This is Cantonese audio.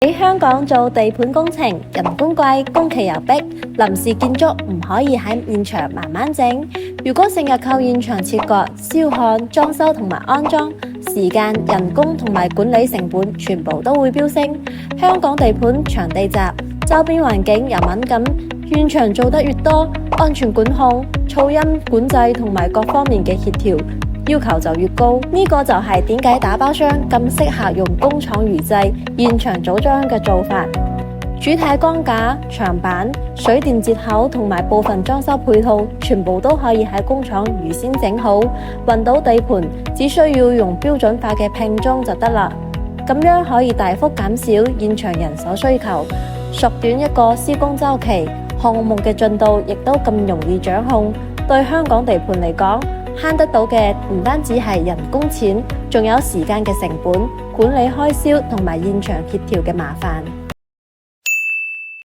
喺香港做地盤工程，人工貴，工期又逼，臨時建築唔可以喺現場慢慢整。如果成日靠現場切割、燒焊、裝修同埋安裝，時間、人工同埋管理成本全部都會飆升。香港地盤場地窄，周邊環境又敏感，現場做得越多，安全管控、噪音管制同埋各方面嘅協調要求就越高。呢個就係點解打包商咁適合用工廠預製、現場組裝嘅做法。主體鋼架、牆板、水電接口同埋部分裝修配套，全部都可以喺工廠預先整好，運到地盤只需要用標準化嘅拼裝就得啦。咁樣可以大幅減少現場人手需求，縮短一個施工週期，項目嘅進度亦都咁容易掌控。對香港地盤嚟講，慳得到嘅唔單止係人工錢，仲有時間嘅成本、管理開銷同埋現場協調嘅麻煩。